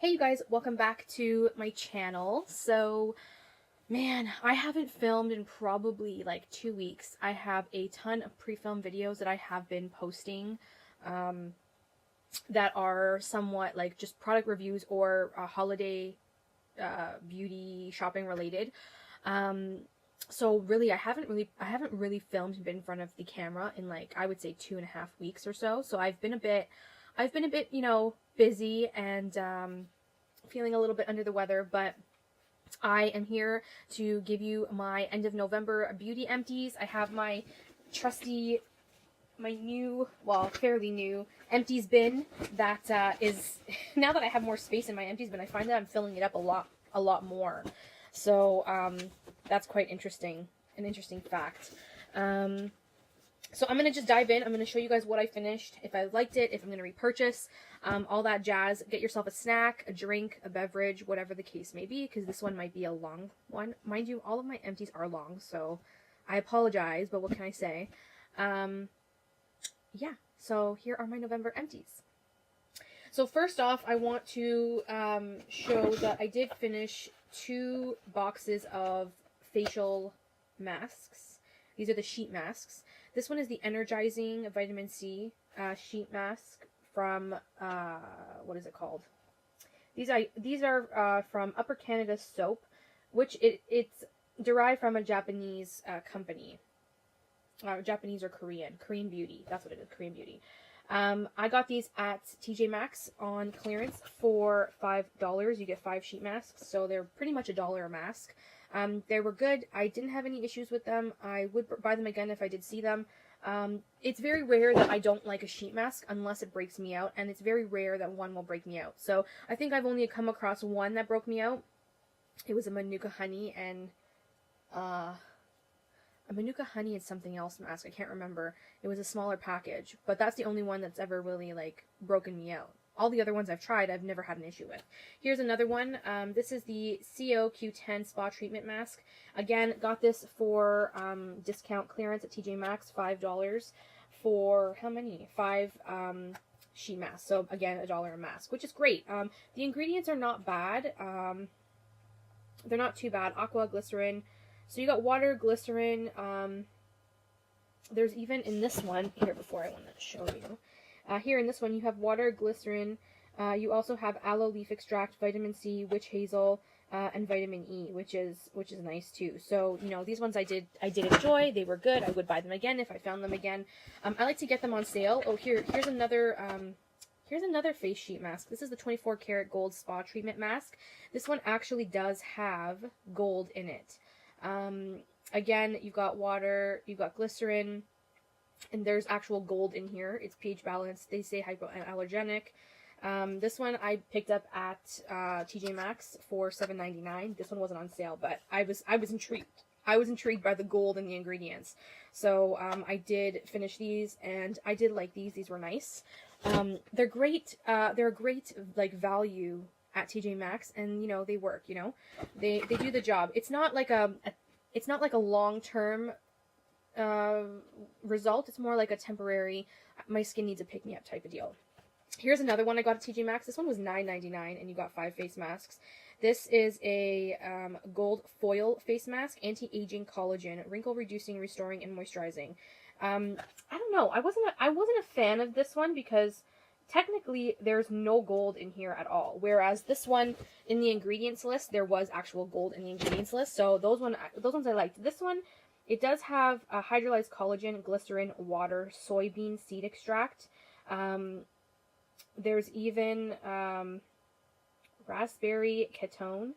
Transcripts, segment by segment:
Hey you guys, welcome back to my channel. So, man, I haven't filmed in probably like 2 weeks. I have a ton of pre-filmed videos that I have been posting that are somewhat like just product reviews or holiday beauty shopping related. So really, I haven't really filmed and been in front of the camera in like, I would say 2.5 weeks or so. So I've been a bit, busy and feeling a little bit under the weather, but I am here to give you my end of November beauty empties. I have my trusty, my new, well, fairly new empties bin that is, now that I have more space in my empties bin, I find that I'm filling it up a lot more. So, that's quite interesting, an interesting fact. So I'm going to just dive in. I'm going to show you guys what I finished, if I liked it, if I'm going to repurchase, all that jazz. Get yourself a snack, a drink, a beverage, whatever the case may be, because this one might be a long one. Mind you, all of my empties are long, so I apologize, but what can I say? Yeah, so here are my November empties. So first off, I want to show that I did finish 2 boxes of facial masks. These are the sheet masks. This one is the Energizing Vitamin C sheet mask from, what is it called? These are from Upper Canada Soap, which it's derived from a Japanese company. Japanese or Korean beauty. That's what it is, Korean beauty. I got these at TJ Maxx on clearance for $5. You get 5 sheet masks, so they're pretty much $1 a mask. They were good. I didn't have any issues with them. I would buy them again if I did see them. It's very rare that I don't like a sheet mask unless it breaks me out, and it's very rare that one will break me out. So I think I've only come across one that broke me out. It was a Manuka Honey and something else mask. I can't remember. It was a smaller package, but that's the only one that's ever really like broken me out. All the other ones I've tried, I've never had an issue with. Here's another one. This is the CO Q10 Spa Treatment Mask. Again, got this for discount clearance at TJ Maxx, $5 for how many? 5 sheet masks. So again, $1 a mask, which is great. The ingredients are not bad. They're not too bad. Aqua, glycerin. So you got water, glycerin. There's even in this one here. Before I want to show you. Here in this one, you have water, glycerin. You also have aloe leaf extract, vitamin C, witch hazel, and vitamin E, which is nice too. So you know these ones I did enjoy. They were good. I would buy them again if I found them again. I like to get them on sale. Oh, here's another face sheet mask. This is the 24 karat gold spa treatment mask. This one actually does have gold in it. Again, you've got water, you've got glycerin. And there's actual gold in here. It's pH balanced. They say hypoallergenic. This one I picked up at TJ Maxx for $7.99. This one wasn't on sale, but I was intrigued. I was intrigued by the gold and the ingredients. So I did finish these, and I did like these. These were nice. They're great. They're a great like value at TJ Maxx, and you know they work. You know, they do the job. It's not like a long-term result. It's more like a temporary, my skin needs a pick-me-up type of deal. Here's another one I got at TJ Maxx. This one was $9.99 and you got 5 face masks. This is a gold foil face mask, anti-aging collagen, wrinkle reducing, restoring, and moisturizing. I don't know. I wasn't a fan of this one because technically there's no gold in here at all. Whereas this one in the ingredients list, there was actual gold in the ingredients list. So those ones I liked. This one, it does have hydrolyzed collagen, glycerin, water, soybean seed extract. There's even raspberry ketone,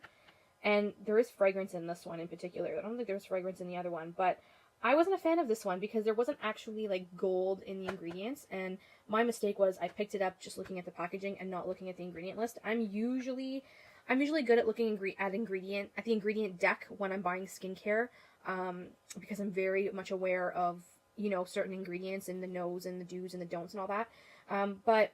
and there is fragrance in this one in particular. I don't think there's fragrance in the other one, but I wasn't a fan of this one because there wasn't actually like gold in the ingredients, and my mistake was I picked it up just looking at the packaging and not looking at the ingredient list. I'm usually good at looking at the ingredient deck when I'm buying skincare. Because I'm very much aware of, you know, certain ingredients and the no's and the do's and the don'ts and all that. But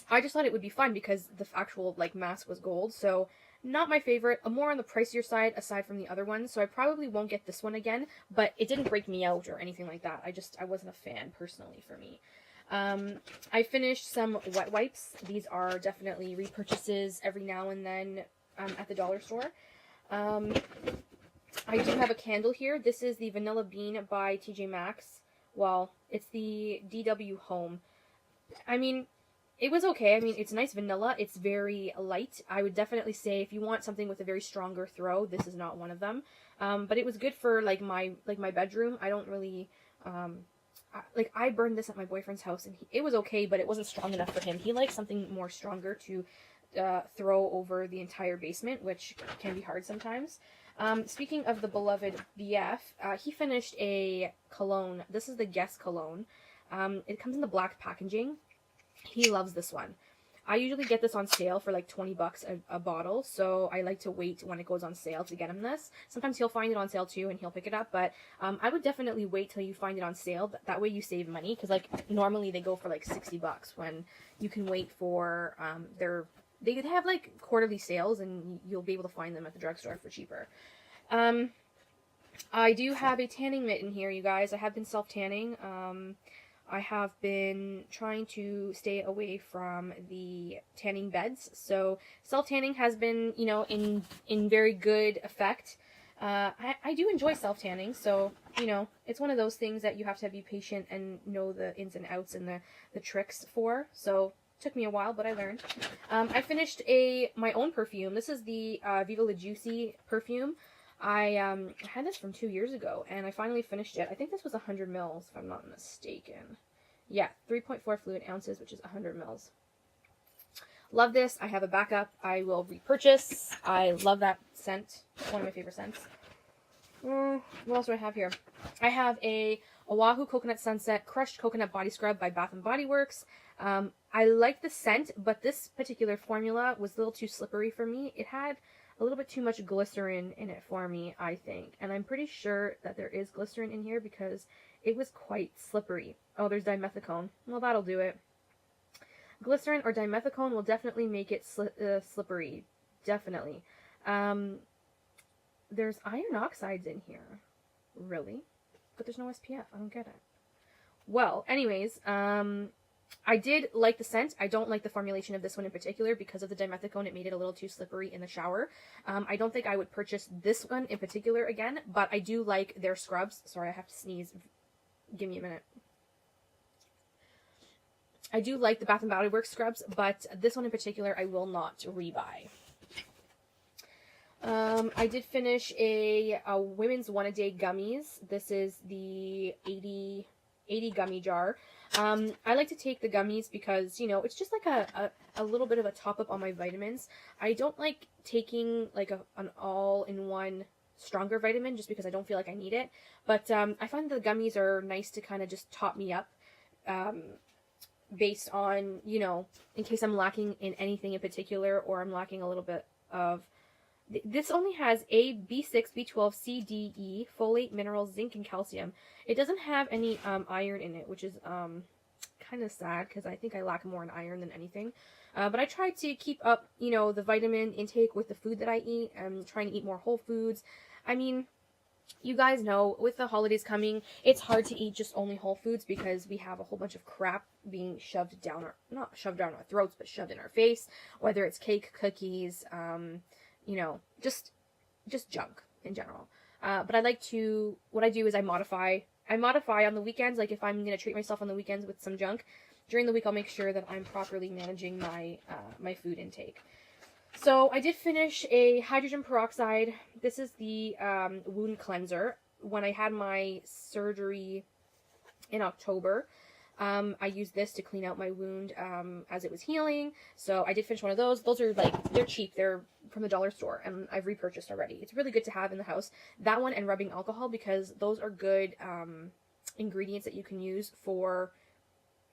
I just thought it would be fun because the actual, like, mask was gold. So, not my favorite. More on the pricier side aside from the other ones. So, I probably won't get this one again. But it didn't break me out or anything like that. I wasn't a fan, personally, for me. I finished some wet wipes. These are definitely repurchases every now and then at the dollar store. I do have a candle here. This is the Vanilla Bean by TJ Maxx. Well, it's the DW Home. I mean, it was okay. I mean, it's nice vanilla. It's very light. I would definitely say if you want something with a very stronger throw, this is not one of them. But it was good for like my bedroom. I don't really I burned this at my boyfriend's house, and it was okay, but it wasn't strong enough for him. He likes something more stronger to throw over the entire basement, which can be hard sometimes. Speaking of the beloved BF, he finished a cologne. This is the Guess cologne. It comes in the black packaging. He loves this one. I usually get this on sale for like 20 bucks a bottle, so I like to wait when it goes on sale to get him this. Sometimes he'll find it on sale too and he'll pick it up, but I would definitely wait till you find it on sale. That way you save money, because like normally they go for like 60 bucks when you can wait for they have like quarterly sales and you'll be able to find them at the drugstore for cheaper. I do have a tanning mitt in here, you guys. I have been self-tanning. I have been trying to stay away from the tanning beds, so self-tanning has been, you know, in very good effect. I do enjoy self-tanning, so, you know, it's one of those things that you have to be patient and know the ins and outs and the tricks for, so it took me a while, but I learned. I finished my own perfume. This is the Viva La Juicy perfume. I had this from 2 years ago, and I finally finished it. I think this was 100 mils, if I'm not mistaken. Yeah, 3.4 fluid ounces, which is 100 mils. Love this. I have a backup. I will repurchase. I love that scent. It's one of my favorite scents. What else do I have here? I have a Oahu Coconut Sunset Crushed Coconut Body Scrub by Bath & Body Works. I like the scent, but this particular formula was a little too slippery for me. It had a little bit too much glycerin in it for me, I think. And I'm pretty sure that there is glycerin in here because it was quite slippery. Oh, there's dimethicone. Well, that'll do it. Glycerin or dimethicone will definitely make it slippery. Definitely. There's iron oxides in here. Really? But there's no SPF. I don't get it. Well, anyways, I did like the scent. I don't like the formulation of this one in particular because of the dimethicone. It made it a little too slippery in the shower. I don't think I would purchase this one in particular again, but I do like their scrubs. Sorry, I have to sneeze. Give me a minute. I do like the Bath & Body Works scrubs, but this one in particular I will not rebuy. I did finish a Women's One-A-Day Gummies. This is the 80 gummy jar. I like to take the gummies because, you know, it's just like a little bit of a top-up on my vitamins. I don't like taking like an all-in-one stronger vitamin just because I don't feel like I need it. But I find the gummies are nice to kind of just top me up based on, you know, in case I'm lacking in anything in particular or I'm lacking a little bit of... This only has A, B6, B12, C, D, E, folate, minerals, zinc, and calcium. It doesn't have any iron in it, which is kind of sad because I think I lack more in iron than anything. But I try to keep up, you know, the vitamin intake with the food that I eat. I'm trying to eat more whole foods. I mean, you guys know, with the holidays coming, it's hard to eat just only whole foods because we have a whole bunch of crap being shoved down our, not shoved down our throats, but shoved in our face, whether it's cake, cookies, you know, just junk in general. But I like to, what I do is I modify on the weekends. Like if I'm going to treat myself on the weekends with some junk, during the week I'll make sure that I'm properly managing my my food intake. So I did finish a hydrogen peroxide. This is the wound cleanser. When I had my surgery in October, I used this to clean out my wound as it was healing. So I did finish one of those. Those are like, they're cheap. They're from the dollar store and I've repurchased already. It's really good to have in the house. That one and rubbing alcohol, because those are good ingredients that you can use for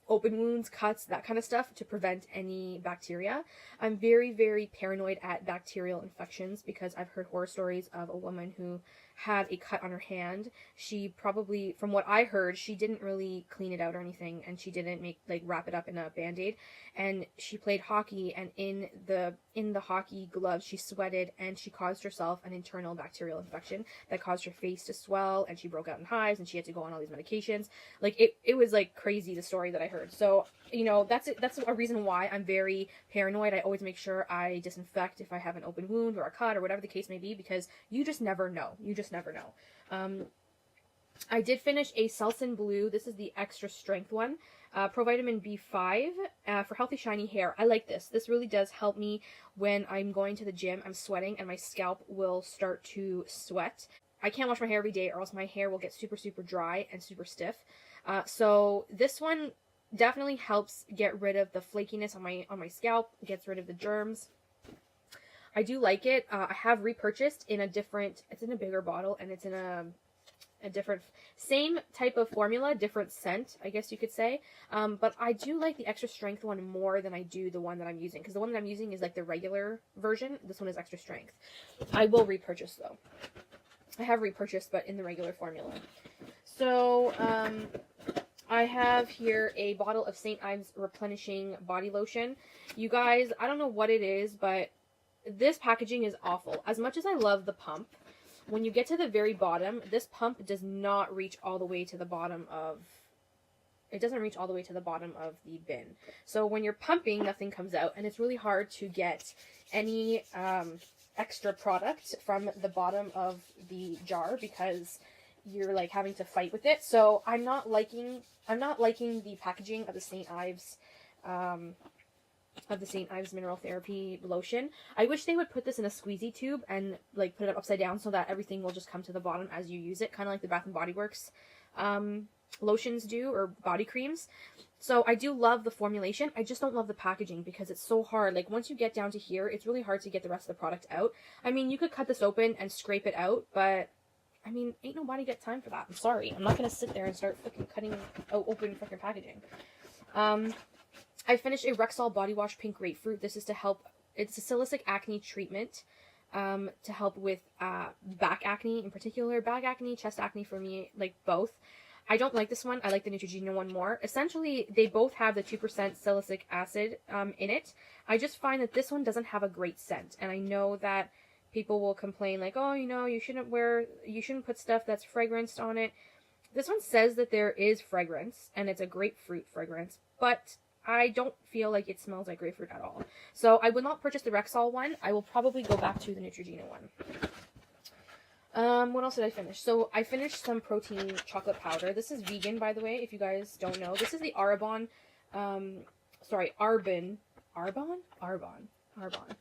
open wounds, cuts, that kind of stuff to prevent any bacteria. I'm very, very paranoid at bacterial infections because I've heard horror stories of a woman who had a cut on her hand. She probably, from what I heard, she didn't really clean it out or anything, and she didn't wrap it up in a Band-Aid. And she played hockey, and in the hockey gloves she sweated, and she caused herself an internal bacterial infection that caused her face to swell, and she broke out in hives, and she had to go on all these medications. Like, it was like crazy, the story that I heard. So, you know, that's a reason why I'm very paranoid. I always make sure I disinfect if I have an open wound or a cut or whatever the case may be, because you just never know. You just never know. I did finish a Selsun Blue. This is the extra strength one. Provitamin B5 for healthy shiny hair. I like this. This really does help me when I'm going to the gym, I'm sweating, and my scalp will start to sweat. I can't wash my hair every day or else my hair will get super, super dry and super stiff. So this one definitely helps get rid of the flakiness on my scalp, gets rid of the germs. I do like it. I have repurchased in a different, it's in a bigger bottle, and it's in a different, same type of formula, different scent, I guess you could say. But I do like the extra strength one more than I do the one that I'm using, because the one that I'm using is like the regular version. This one is extra strength. I will repurchase though. I have repurchased, but in the regular formula. So, I have here a bottle of St. Ives Replenishing Body Lotion. You guys, I don't know what it is, but this packaging is awful. As much as I love the pump, when you get to the very bottom, this pump does not reach all the way to the bottom of... It doesn't reach all the way to the bottom of the bin. So when you're pumping, nothing comes out, and it's really hard to get any extra product from the bottom of the jar because you're like having to fight with it. So I'm not liking the packaging of the St. Ives Mineral Therapy Lotion. I wish they would put this in a squeezy tube and like put it upside down so that everything will just come to the bottom as you use it, kind of like the Bath and Body Works lotions do, or body creams. So I do love the formulation. I just don't love the packaging because it's so hard. Like once you get down to here, it's really hard to get the rest of the product out. I mean, you could cut this open and scrape it out, but I mean, ain't nobody got time for that. I'm sorry. I'm not going to sit there and start fucking cutting open fucking packaging. I finished a Rexall Body Wash Pink Grapefruit. This is to help, it's a salicylic acne treatment to help with back acne in particular. Back acne, chest acne for me, like both. I don't like this one. I like the Neutrogena one more. Essentially, they both have the 2% salicylic acid in it. I just find that this one doesn't have a great scent. And I know that people will complain like, oh, you know, you shouldn't put stuff that's fragranced on it. This one says that there is fragrance, and it's a grapefruit fragrance, but I don't feel like it smells like grapefruit at all. So I would not purchase the Rexall one. I will probably go back to the Neutrogena one. What else did I finish? So I finished some protein chocolate powder. This is vegan, by the way, if you guys don't know. This is the Arbonne,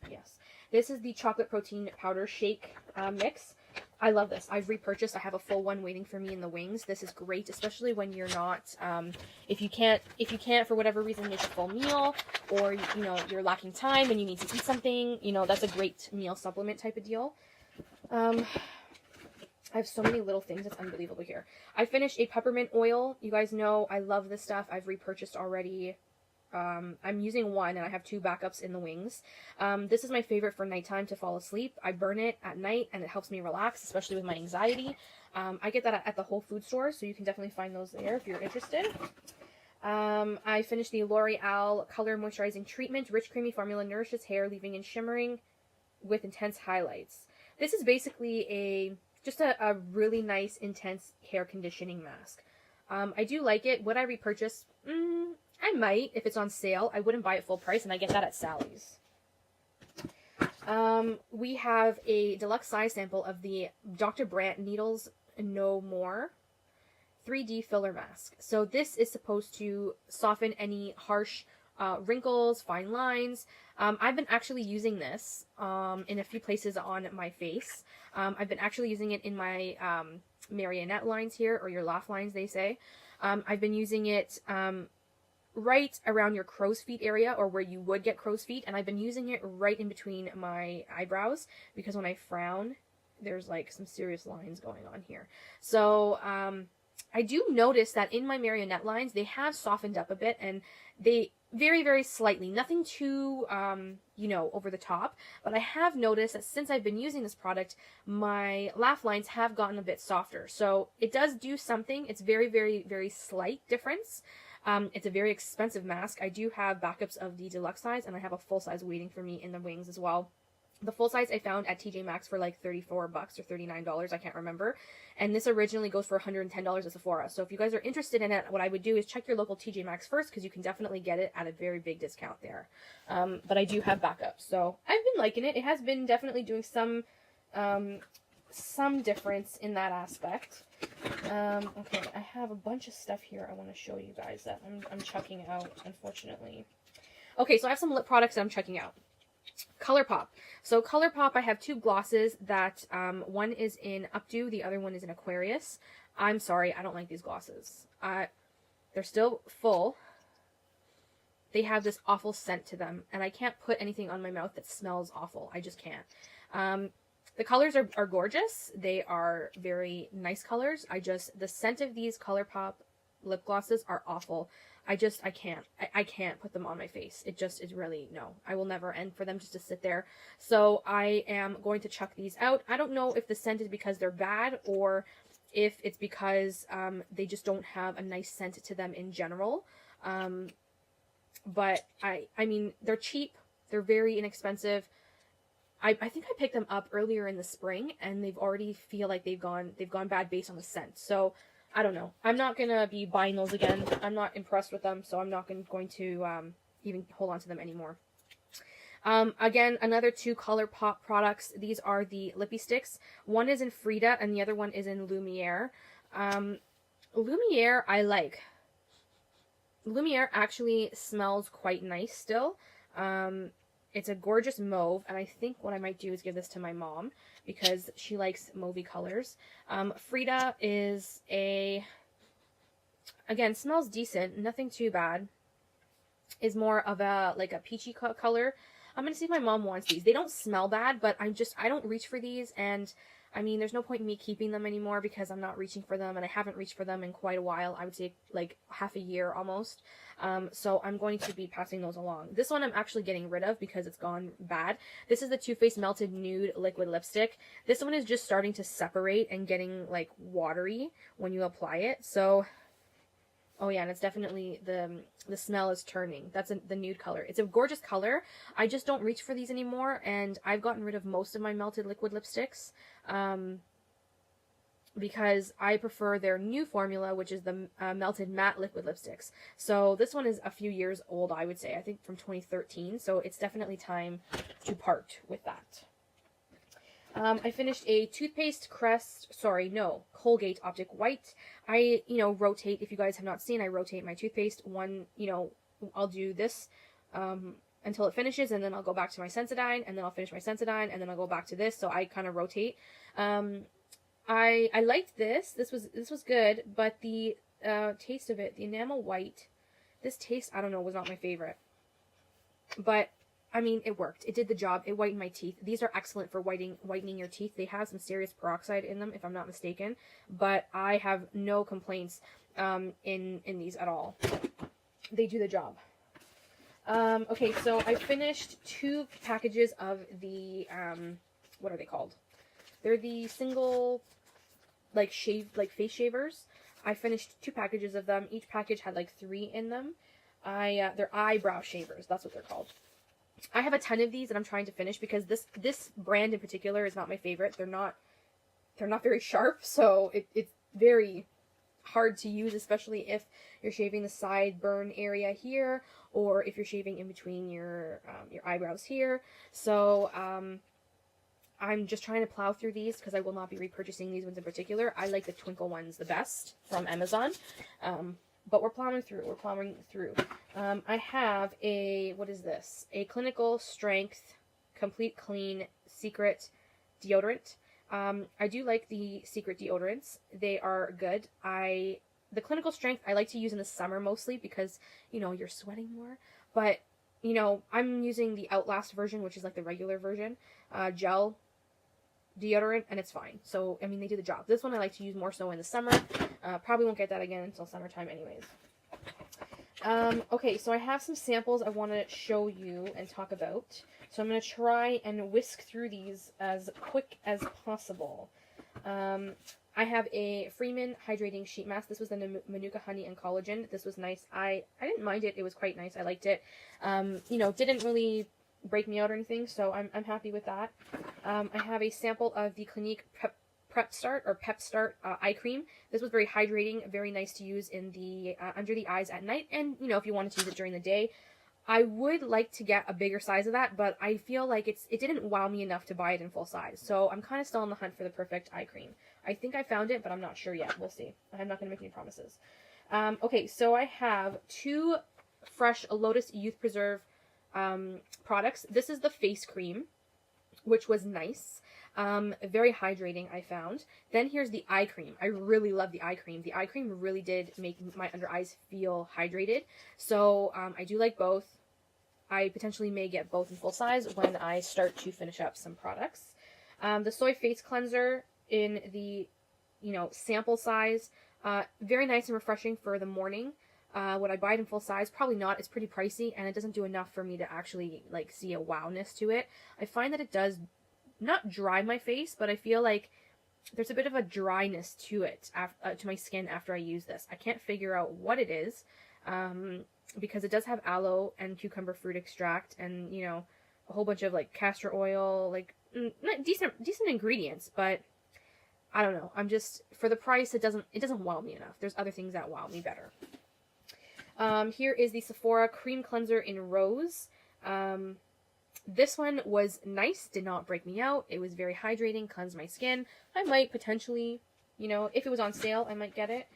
yes. This is the chocolate protein powder shake mix. I love this. I've repurchased. I have a full one waiting for me in the wings. This is great, especially when you're not, if you can't for whatever reason get your full meal, or, you know, you're lacking time and you need to eat something, you know, that's a great meal supplement type of deal. I have so many little things. It's unbelievable here. I finished a peppermint oil. You guys know I love this stuff. I've repurchased already. I'm using one, and I have 2 backups in the wings. This is my favorite for nighttime to fall asleep. I burn it at night, and it helps me relax, especially with my anxiety. I get that at the Whole Food store, so you can definitely find those there if you're interested. I finished the L'Oreal Color Moisturizing Treatment. Rich, creamy formula nourishes hair, leaving it shimmering with intense highlights. This is basically just a really nice, intense hair conditioning mask. I do like it. Would I repurchase? I might, if it's on sale. I wouldn't buy it full price, and I get that at Sally's. We have a deluxe size sample of the Dr. Brandt Needles No More 3D Filler Mask. So this is supposed to soften any harsh wrinkles, fine lines. I've been actually using this in a few places on my face. I've been actually using it in my marionette lines here, or your laugh lines, they say. I've been using it right around your crow's feet area, or where you would get crow's feet, and I've been using it right in between my eyebrows, because when I frown, there's like some serious lines going on here. So I do notice that in my marionette lines, they have softened up a bit, and very, very slightly. Nothing too, you know, over the top. But I have noticed that since I've been using this product, my laugh lines have gotten a bit softer. So it does do something. It's very, very, very slight difference. It's a very expensive mask. I do have backups of the deluxe size, and I have a full size waiting for me in the wings as well. The full size I found at TJ Maxx for like $34 or $39, I can't remember. And this originally goes for $110 at Sephora. So if you guys are interested in it, what I would do is check your local TJ Maxx first, because you can definitely get it at a very big discount there. But I do have backups. So I've been liking it. It has been definitely doing some difference in that aspect. Okay, I have a bunch of stuff here I want to show you guys that I'm checking out, unfortunately. Okay, so I have some lip products that I'm checking out. ColourPop. So ColourPop, I have two glosses that, one is in Updo, the other one is in Aquarius. I'm sorry, I don't like these glosses. They're still full. They have this awful scent to them, and I can't put anything on my mouth that smells awful. I just can't. The colors are gorgeous. They are very nice colors. The scent of these ColourPop lip glosses are awful. I can't put them on my face. It just is really, no. I will never, and for them just to sit there. So I am going to chuck these out. I don't know if the scent is because they're bad, or if it's because they just don't have a nice scent to them in general. But I mean, they're cheap. They're very inexpensive. I think I picked them up earlier in the spring, and they've already feel like they've gone bad based on the scent. So I don't know. I'm not gonna be buying those again. I'm not impressed with them, so I'm not going to even hold on to them anymore. Again, another two ColourPop products. These are the Lippy Sticks. One is in Frida, and the other one is in Lumiere. Lumiere I like. Lumiere actually smells quite nice still. It's a gorgeous mauve, and I think what I might do is give this to my mom, because she likes mauvey colors. Frida is again, smells decent, nothing too bad. Is more of a peachy color. I'm going to see if my mom wants these. They don't smell bad, but I don't reach for these, and I mean, there's no point in me keeping them anymore because I'm not reaching for them, and I haven't reached for them in quite a while. I would say like half a year almost. So I'm going to be passing those along. This one I'm actually getting rid of because it's gone bad. This is the Too Faced Melted Nude Liquid Lipstick. This one is just starting to separate and getting like watery when you apply it. So, oh yeah, and it's definitely, the smell is turning. That's the nude color. It's a gorgeous color. I just don't reach for these anymore, and I've gotten rid of most of my melted liquid lipsticks. Because I prefer their new formula, which is the melted matte liquid lipsticks. So this one is a few years old, I would say. I think from 2013. So it's definitely time to part with that. I finished a toothpaste Colgate Optic White. I, rotate. If you guys have not seen, I rotate my toothpaste. One, I'll do this until it finishes, and then I'll go back to my Sensodyne, and then I'll finish my Sensodyne, and then I'll go back to this. So I kind of rotate. I liked this. This was good, but the taste of it, the enamel white, this taste, I don't know, was not my favorite. But I mean, it worked. It did the job. It whitened my teeth. These are excellent for whitening your teeth. They have some serious peroxide in them, if I'm not mistaken. But I have no complaints in these at all. They do the job. Okay, so I finished 2 packages of the, what are they called? They're the single, face shavers. I finished 2 packages of them. Each package had 3 in them. They're eyebrow shavers. That's what they're called. I have a ton of these that I'm trying to finish because this brand in particular is not my favorite. They're not very sharp, so it's very hard to use, especially if you're shaving the sideburn area here, or if you're shaving in between your eyebrows here. So I'm just trying to plow through these because I will not be repurchasing these ones in particular. I like the Twinkle ones the best from Amazon. But we're plowing through. I have what is this? A Clinical Strength Complete Clean Secret Deodorant. I do like the Secret deodorants. They are good. The Clinical Strength I like to use in the summer mostly because, you're sweating more. But, I'm using the Outlast version, which is the regular version, gel deodorant, and it's fine. So, I mean, they do the job. This one I like to use more so in the summer. Probably won't get that again until summertime anyways. Okay, so I have some samples I want to show you and talk about. So I'm going to try and whisk through these as quick as possible. I have a Freeman Hydrating Sheet Mask. This was the Manuka Honey and Collagen. This was nice. I didn't mind it. It was quite nice. I liked it. You know, didn't really break me out or anything, so I'm happy with that. I have a sample of the Clinique Pep Start eye cream. This was very hydrating, very nice to use in the under the eyes at night, and you know, if you wanted to use it during the day. I would like to get a bigger size of that, but I feel like it didn't wow me enough to buy it in full size. So I'm kind of still on the hunt for the perfect eye cream. I think I found it, but I'm not sure yet. We'll see. I'm not going to make any promises. Okay, so I have 2 fresh Lotus Youth Preserve products. This is the face cream, which was nice. Very hydrating, I found. Then here's the eye cream. I really love the eye cream. The eye cream really did make my under eyes feel hydrated. So I do like both. I potentially may get both in full size when I start to finish up some products. The soy face cleanser in the, you know, sample size, very nice and refreshing for the morning. Would I buy it in full size? Probably not. It's pretty pricey, and it doesn't do enough for me to actually like see a wowness to it. I find that it does not dry my face, but I feel like there's a bit of a dryness to it, to my skin after I use this. I can't figure out what it is, because it does have aloe and cucumber fruit extract and, you know, a whole bunch of like castor oil, like decent ingredients, but I don't know. I'm just, for the price, it doesn't wow me enough. There's other things that wow me better. Here is the Sephora Cream Cleanser in Rose. This one was nice, did not break me out. It was very hydrating, cleansed my skin. I might potentially, you know, if it was on sale, I might get it.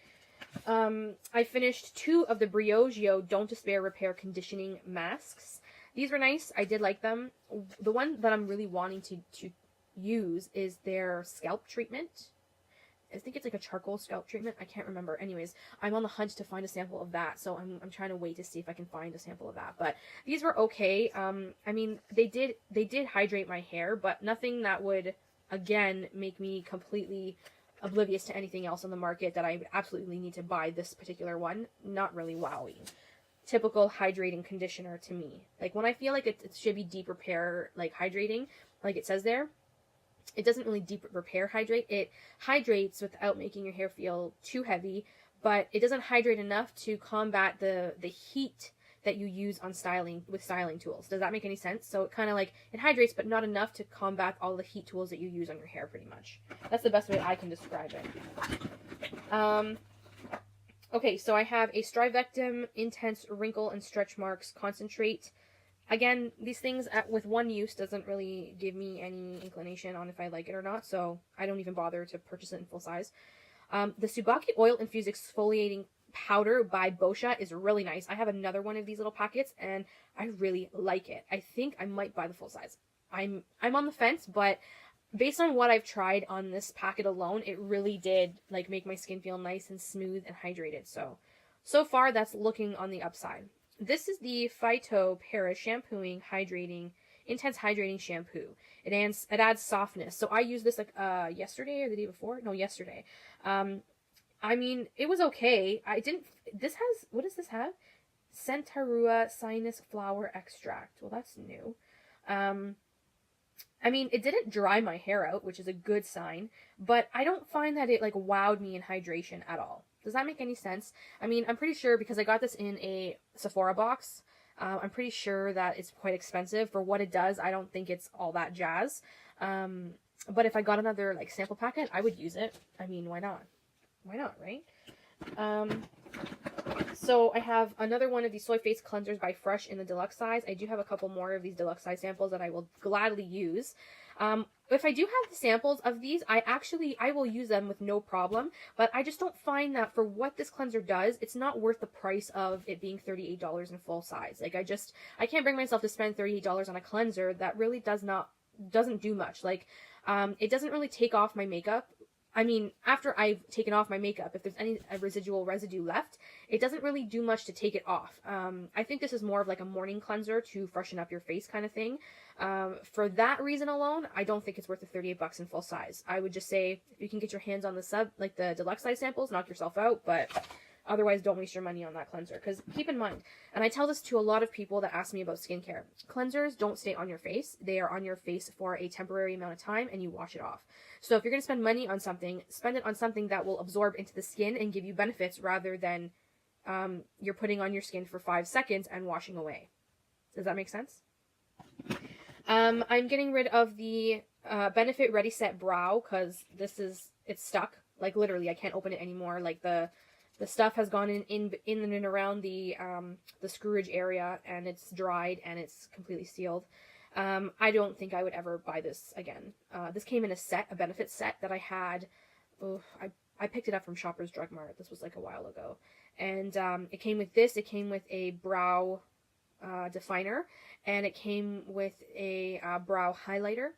I finished 2 of the Briogeo Don't Despair Repair Conditioning Masks. These were nice. I did like them. The one that I'm really wanting to use is their scalp treatment. I think it's like a charcoal scalp treatment. I can't remember. Anyways, I'm on the hunt to find a sample of that, so I'm trying to wait to see if I can find a sample of that. But these were okay. I mean, they did hydrate my hair, but nothing that would, again, make me completely oblivious to anything else on the market that I would absolutely need to buy this particular one. Not really wowy. Typical hydrating conditioner to me. Like, when I feel like it should be deep repair, like hydrating, like it says there, it doesn't really deep repair hydrate. It hydrates without making your hair feel too heavy, but it doesn't hydrate enough to combat the heat that you use on styling with styling tools. Does that make any sense? So it kind of like, it hydrates, but not enough to combat all the heat tools that you use on your hair, pretty much. That's the best way I can describe it. Okay, so I have a Strivectum Intense Wrinkle and Stretch Marks Concentrate. Again, these things with one use doesn't really give me any inclination on if I like it or not, so I don't even bother to purchase it in full size. The Tsubaki Oil Infused Exfoliating Powder by Boscia is really nice. I have another one of these little packets, and I really like it. I think I might buy the full size. I'm on the fence, but based on what I've tried on this packet alone, it really did like make my skin feel nice and smooth and hydrated. So far, that's looking on the upside. This is the Phyto Para Shampooing Hydrating Intense Hydrating Shampoo. It adds softness. So I used this like yesterday or the day before? No, yesterday. I mean, it was okay. What does this have? Centaurea Sinus Flower Extract. Well, that's new. I mean, it didn't dry my hair out, which is a good sign, but I don't find that it like wowed me in hydration at all. Does that make any sense? I mean, I'm pretty sure because I got this in a Sephora box. I'm pretty sure that it's quite expensive. For what it does, I don't think it's all that jazz. But if I got another like sample packet, I would use it. I mean, why not? Why not, right? So I have another one of these soy face cleansers by Fresh in the deluxe size. I do have a couple more of these deluxe size samples that I will gladly use. If I do have the samples of these, I will use them with no problem, but I just don't find that for what this cleanser does, it's not worth the price of it being $38 in full size. Like, I can't bring myself to spend $38 on a cleanser that really doesn't do much. Like, it doesn't really take off my makeup. I mean, after I've taken off my makeup, if there's any residual residue left, it doesn't really do much to take it off. I think this is more of like a morning cleanser to freshen up your face kind of thing. For that reason alone, I don't think it's worth the $38 in full size. I would just say if you can get your hands on the deluxe size samples, knock yourself out. But Otherwise, don't waste your money on that cleanser. Because keep in mind, and I tell this to a lot of people that ask me about skincare, cleansers don't stay on your face. They are on your face for a temporary amount of time and you wash it off. So if you're going to spend money on something, spend it on something that will absorb into the skin and give you benefits rather than you're putting on your skin for 5 seconds and washing away. Does that make sense? I'm getting rid of the Benefit Ready Set Brow because it's stuck. Like literally, I can't open it anymore. Like the stuff has gone in and around the screwage area, and it's dried and it's completely sealed. I don't think I would ever buy this again. This came in a Benefit set that I had. I picked it up from Shoppers Drug Mart. This was like a while ago, and it came with this. It came with a brow definer, and it came with a brow highlighter,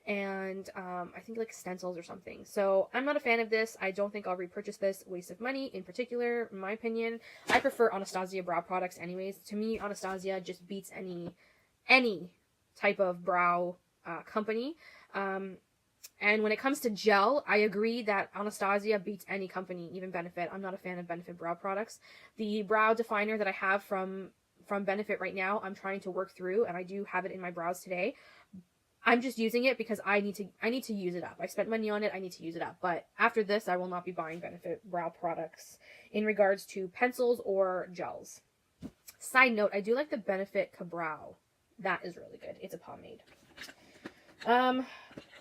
and I think like stencils or something. So I'm not a fan of this. I don't think I'll repurchase this. Waste of money in particular, in my opinion. I prefer Anastasia brow products anyways. To me, Anastasia just beats any type of brow company. And when it comes to gel, I agree that Anastasia beats any company, even Benefit. I'm not a fan of Benefit brow products. The brow definer that I have from Benefit right now, I'm trying to work through, and I do have it in my brows today. I'm just using it because I need to use it up. I spent money on it, I need to use it up. But after this, I will not be buying Benefit brow products in regards to pencils or gels. Side note, I do like the Benefit Ka-Brow. That is really good. It's a pomade.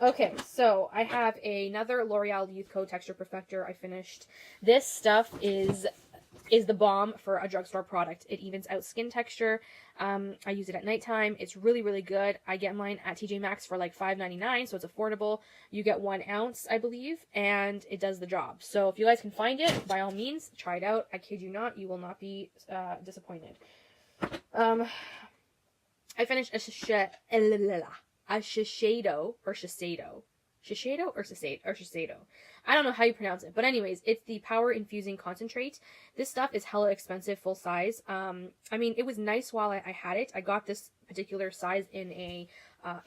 Okay, so I have another L'Oreal Youth Code Texture Perfector I finished. This stuff is the bomb for a drugstore product. It evens out skin texture. I use it at nighttime. It's really, really good. I get mine at TJ Maxx for like $5.99, so it's affordable. You get 1 ounce, I believe, and it does the job. So if you guys can find it, by all means, try it out. I kid you not, you will not be disappointed. I finished a Shiseido or Shiseido. Shiseido or Shiseido. I don't know how you pronounce it. But anyways, it's the Power Infusing Concentrate. This stuff is hella expensive, full size. I mean, it was nice while I had it. I got this particular size in a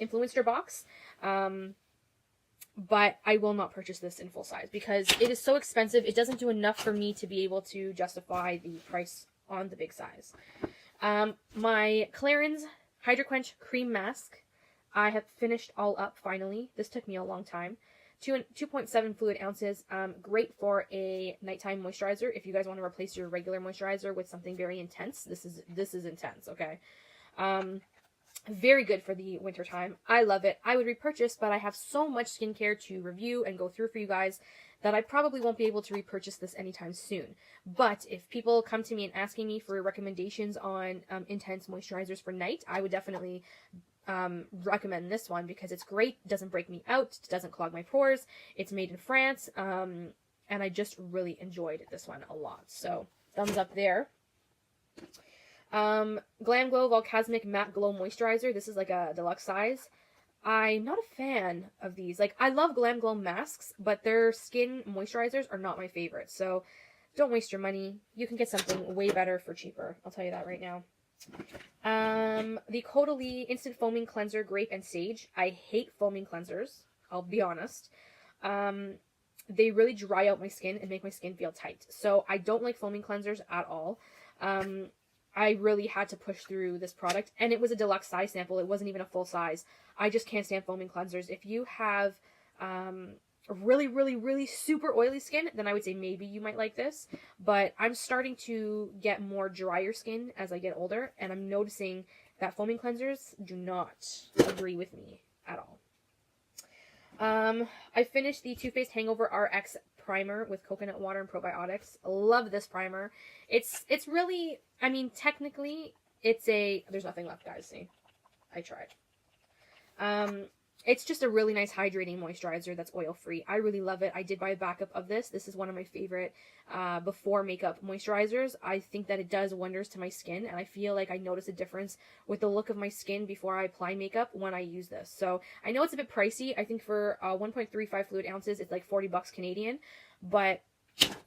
influencer box. But I will not purchase this in full size because it is so expensive. It doesn't do enough for me to be able to justify the price on the big size. My Clarins Hydro Quench Cream Mask. I have finished all up finally. This took me a long time. 2.7 fluid ounces. Great for a nighttime moisturizer. If you guys want to replace your regular moisturizer with something very intense, this is intense. Okay. Very good for the winter time. I love it. I would repurchase, but I have so much skincare to review and go through for you guys that I probably won't be able to repurchase this anytime soon. But if people come to me and asking me for recommendations on intense moisturizers for night, I would definitely recommend this one because it's great. It doesn't break me out. It doesn't clog my pores. It's made in France. And I just really enjoyed this one a lot. So thumbs up there. Glam Glow Volcasmic Matte Glow Moisturizer. This is like a deluxe size. I'm not a fan of these. Like, I love Glam Glow masks, but their skin moisturizers are not my favorite. So don't waste your money. You can get something way better for cheaper. I'll tell you that right now. The Caudalie Instant Foaming Cleanser Grape and Sage. I hate foaming cleansers. I'll be honest. They really dry out my skin and make my skin feel tight. So I don't like foaming cleansers at all. I really had to push through this product, and it was a deluxe size sample. It wasn't even a full size. I just can't stand foaming cleansers. If you have really, really, really super oily skin, then I would say maybe you might like this. But I'm starting to get more drier skin as I get older, and I'm noticing that foaming cleansers do not agree with me at all. I finished the Too Faced Hangover RX primer with coconut water and probiotics. I love this primer. It's really, I mean, technically, there's nothing left, guys, see? I tried. It's just a really nice hydrating moisturizer that's oil-free. I really love it. I did buy a backup of this. This is one of my favorite before makeup moisturizers. I think that it does wonders to my skin, and I feel like I notice a difference with the look of my skin before I apply makeup when I use this. So I know it's a bit pricey. I think for 1.35 fluid ounces, it's like $40 Canadian, but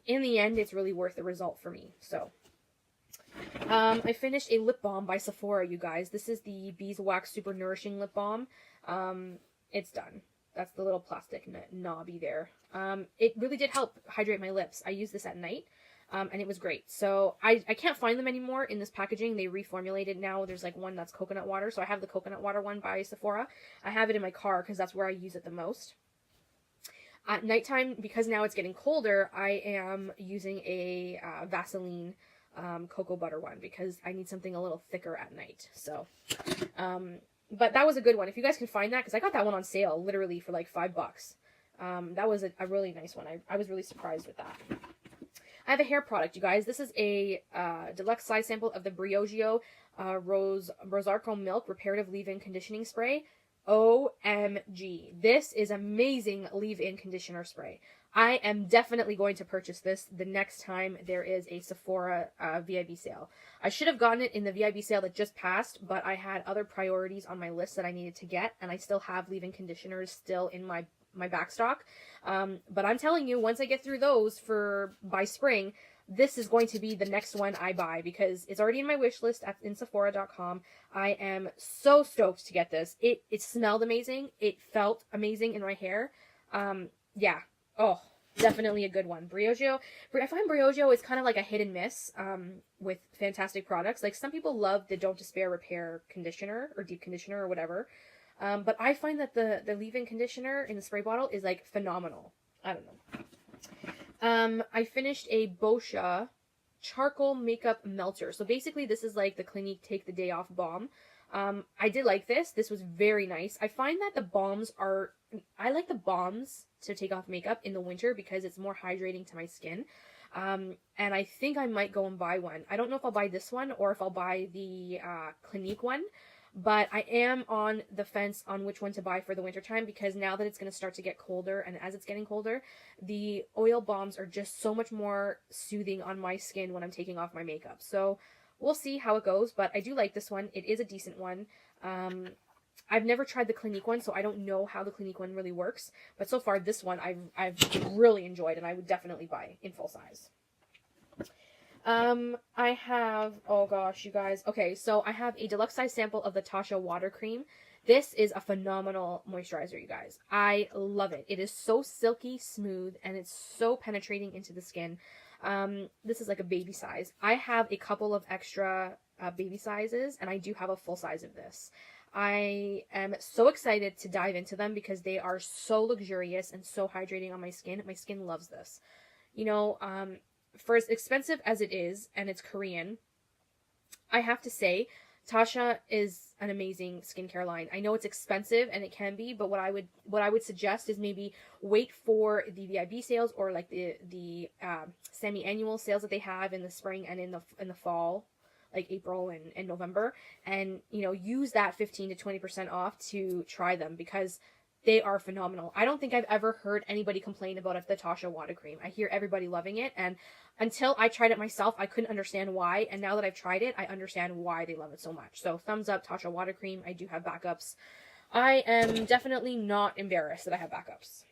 in the end, it's really worth the result for me. So I finished a lip balm by Sephora, you guys. This is the Beeswax Super Nourishing Lip Balm. It's done. That's the little plastic knobby there. It really did help hydrate my lips. I use this at night. and it was great. So I can't find them anymore in this packaging. They reformulated now. There's like one that's coconut water. So I have the coconut water one by Sephora. I have it in my car because that's where I use it the most. At nighttime, because now it's getting colder, I am using a Vaseline cocoa butter one because I need something a little thicker at night. So, but that was a good one. If you guys can find that, because I got that one on sale literally for like $5. That was a really nice one. I was really surprised with that. I have a hair product, you guys. This is a deluxe size sample of the Briogeo Rosarco Milk Reparative Leave-In Conditioning Spray. OMG. This is amazing leave-in conditioner spray. I am definitely going to purchase this the next time there is a Sephora VIB sale. I should have gotten it in the VIB sale that just passed, but I had other priorities on my list that I needed to get, and I still have leave-in conditioners still in my back stock. But I'm telling you, once I get through those by spring, this is going to be the next one I buy because it's already in my wish list in Sephora.com. I am so stoked to get this. It smelled amazing. It felt amazing in my hair. Yeah. Oh, definitely a good one. Briogeo. I find Briogeo is kind of like a hit and miss with fantastic products. Like some people love the Don't Despair Repair conditioner or deep conditioner or whatever. But I find that the leave-in conditioner in the spray bottle is like phenomenal. I don't know. I finished a Boscia charcoal makeup melter. So basically this is like the Clinique Take the Day Off balm. I did like this. This was very nice. I find that I like the balms to take off makeup in the winter because it's more hydrating to my skin. And I think I might go and buy one. I don't know if I'll buy this one or if I'll buy the Clinique one. But I am on the fence on which one to buy for the wintertime because now that it's going to start to get colder, and as it's getting colder, the oil balms are just so much more soothing on my skin when I'm taking off my makeup. So we'll see how it goes, but I do like this one. It is a decent one. I've never tried the Clinique one, so I don't know how the Clinique one really works. But so far, this one I've really enjoyed, and I would definitely buy in full size. I have, oh gosh, you guys. Okay, so I have a deluxe size sample of the Tasha Water Cream. This is a phenomenal moisturizer, you guys. I love it. It is so silky smooth, and it's so penetrating into the skin. This is like a baby size. I have a couple of extra baby sizes, and I do have a full size of this. I am so excited to dive into them because they are so luxurious and so hydrating on my skin. My skin loves this. You know, for as expensive as it is, and it's Korean, I have to say, Tasha is an amazing skincare line. I know it's expensive, and it can be, but what I would suggest is maybe wait for the VIB sales or like the semi-annual sales that they have in the spring and in the fall, like April and November, and use that 15 to 20% off to try them because they are phenomenal. I don't think I've ever heard anybody complain about the Tasha Water Cream. I hear everybody loving it, and until I tried it myself, I couldn't understand why, and now that I've tried it, I understand why they love it so much. So thumbs up, Tasha Water Cream. I do have backups. I am definitely not embarrassed that I have backups.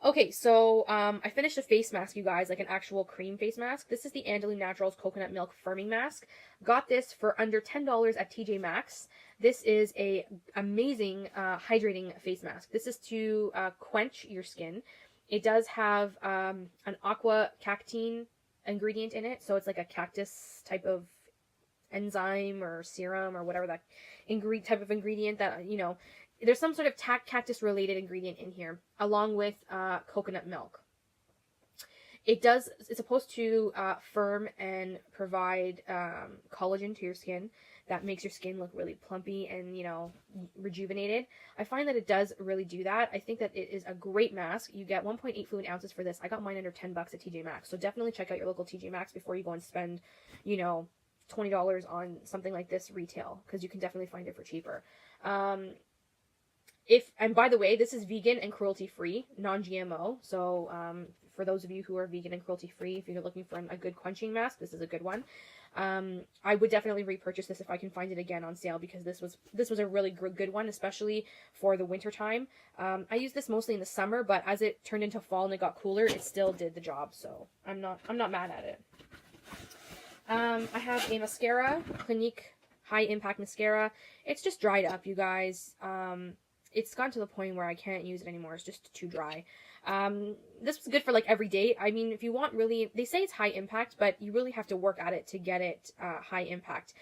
Okay, so I finished a face mask, you guys, like an actual cream face mask. This is the Andalou Naturals Coconut Milk Firming Mask. Got this for under $10 at TJ Maxx. This is a amazing hydrating face mask. This is to quench your skin. It does have an aqua cactine ingredient in it, so it's like a cactus type of enzyme or serum or whatever that type of ingredient that, there's some sort of cactus related ingredient in here, along with coconut milk. It's supposed to firm and provide collagen to your skin that makes your skin look really plumpy and, rejuvenated. I find that it does really do that. I think that it is a great mask. You get 1.8 fluid ounces for this. I got mine under $10 at TJ Maxx. So definitely check out your local TJ Maxx before you go and spend, $20 on something like this retail, because you can definitely find it for cheaper. And by the way, this is vegan and cruelty-free, non-GMO. So for those of you who are vegan and cruelty-free, if you're looking for a good quenching mask, this is a good one. I would definitely repurchase this if I can find it again on sale, because this was a really good one, especially for the winter time. I used this mostly in the summer, but as it turned into fall and it got cooler, it still did the job. So I'm not mad at it. I have a mascara, Clinique High Impact Mascara. It's just dried up, you guys. it's gotten to the point where I can't use it anymore. It's just too dry. This was good for like every day. I mean, if you want really, they say it's high impact, but you really have to work at it to get it high impact.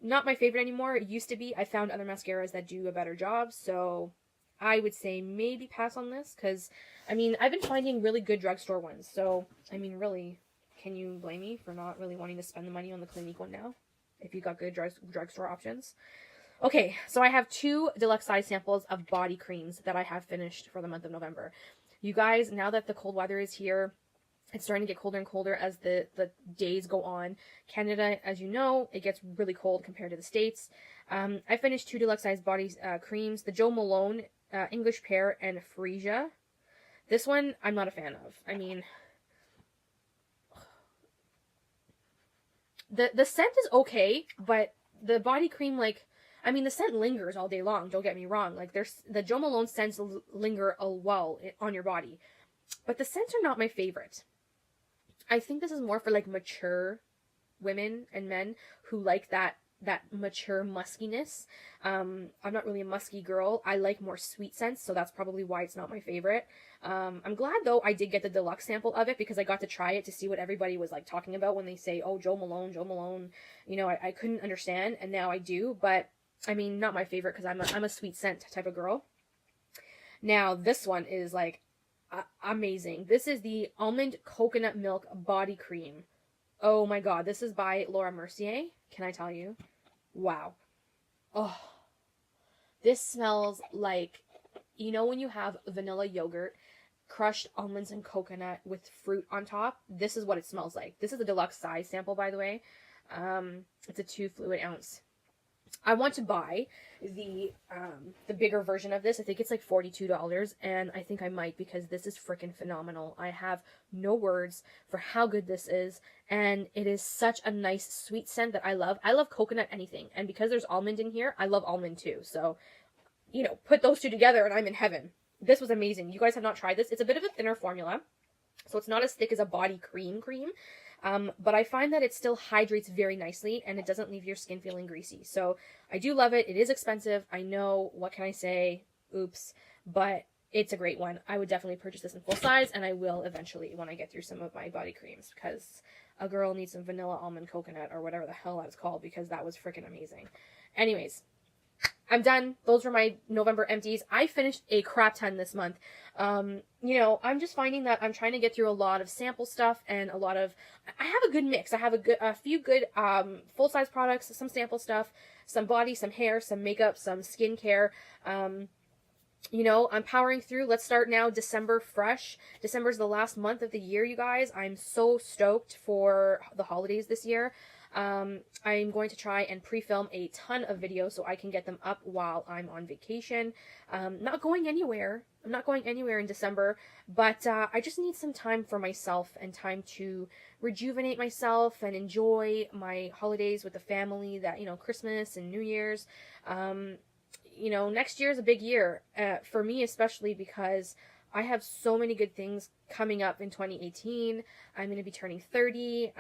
Not my favorite anymore. It used to be. I found other mascaras that do a better job, so I would say maybe pass on this, because, I mean, I've been finding really good drugstore ones, so, I mean, really, can you blame me for not really wanting to spend the money on the Clinique one now, if you got good drugstore options? Okay, so I have 2 deluxe size samples of body creams that I have finished for the month of November. You guys, now that the cold weather is here, it's starting to get colder and colder as the days go on. Canada, as you know, it gets really cold compared to the States. I finished 2 deluxe size body creams, the Jo Malone English Pear and Freesia. This one, I'm not a fan of. I mean, the scent is okay, but the body cream, like, I mean, the scent lingers all day long, don't get me wrong. Like, the Jo Malone scents linger well on your body. But the scents are not my favorite. I think this is more for, like, mature women and men who like that mature muskiness. I'm not really a musky girl. I like more sweet scents, so that's probably why it's not my favorite. I'm glad, though, I did get the deluxe sample of it, because I got to try it to see what everybody was, like, talking about when they say, oh, Jo Malone, Jo Malone. You know, I couldn't understand, and now I do, but, I mean, not my favorite, because I'm a sweet scent type of girl. Now, this one is, like, amazing. This is the Almond Coconut Milk Body Cream. Oh my god, this is by Laura Mercier. Can I tell you? Wow. Oh. This smells like, you know when you have vanilla yogurt, crushed almonds and coconut with fruit on top? This is what it smells like. This is a deluxe size sample, by the way. It's a 2 fluid ounce. I want to buy the bigger version of this. I think it's like $42, and I think I might, because this is freaking phenomenal. I have no words for how good this is, and it is such a nice sweet scent that I love. I love coconut anything, and because there's almond in here, I love almond too. So, you know, put those 2 together and I'm in heaven. This was amazing. You guys have not tried this. It's a bit of a thinner formula, so it's not as thick as a body cream. But I find that it still hydrates very nicely, and it doesn't leave your skin feeling greasy. So I do love it. It is expensive. I know. What can I say? Oops. But it's a great one. I would definitely purchase this in full size, and I will eventually when I get through some of my body creams, because a girl needs some vanilla almond coconut or whatever the hell that's called, because that was freaking amazing. Anyways, I'm done. Those were my November empties. I finished a crap ton this month. You know, I'm just finding that I'm trying to get through a lot of sample stuff and a lot of, I have a good mix. I have a few good, full-size products, some sample stuff, some body, some hair, some makeup, some skincare. You know, I'm powering through. Let's start now. December fresh. December's the last month of the year, you guys. I'm so stoked for the holidays this year. I'm going to try and pre-film a ton of videos so I can get them up while I'm on vacation. Not going anywhere. I'm not going anywhere in December, but I just need some time for myself and time to rejuvenate myself and enjoy my holidays with the family, that, you know, Christmas and New Year's. You know, next year is a big year, for me especially, because I have so many good things coming up in 2018. I'm going to be turning 30.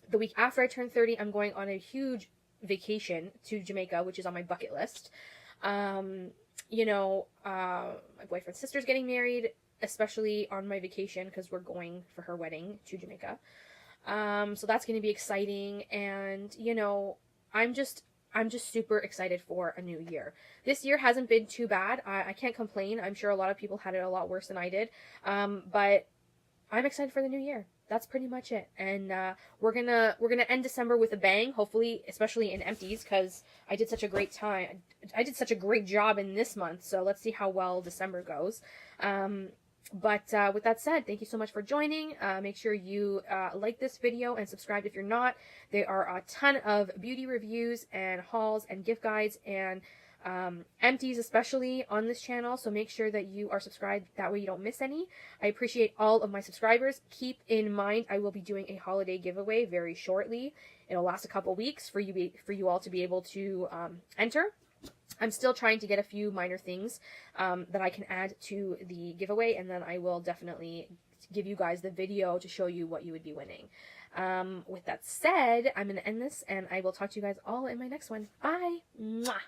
The week after I turn 30, I'm going on a huge vacation to Jamaica, which is on my bucket list. You know, my boyfriend's sister's getting married, especially on my vacation, because we're going for her wedding to Jamaica. So that's going to be exciting. And, you know, I'm just super excited for a new year. This year hasn't been too bad. I can't complain. I'm sure a lot of people had it a lot worse than I did. But I'm excited for the new year. That's pretty much it. And we're gonna end December with a bang, hopefully, especially in Empties, because I did such a great time. I did such a great job in this month, so let's see how well December goes. But with that said, thank you so much for joining. Make sure you like this video and subscribe if you're not. There are a ton of beauty reviews and hauls and gift guides and empties especially on this channel, so make sure that you are subscribed, that way you don't miss any. I appreciate all of my subscribers. Keep in mind, I will be doing a holiday giveaway very shortly. It'll last a couple weeks for you all to be able to enter. I'm still trying to get a few minor things that I can add to the giveaway, and then I will definitely give you guys the video to show you what you would be winning. With that said, I'm going to end this, and I will talk to you guys all in my next one. Bye! Mwah!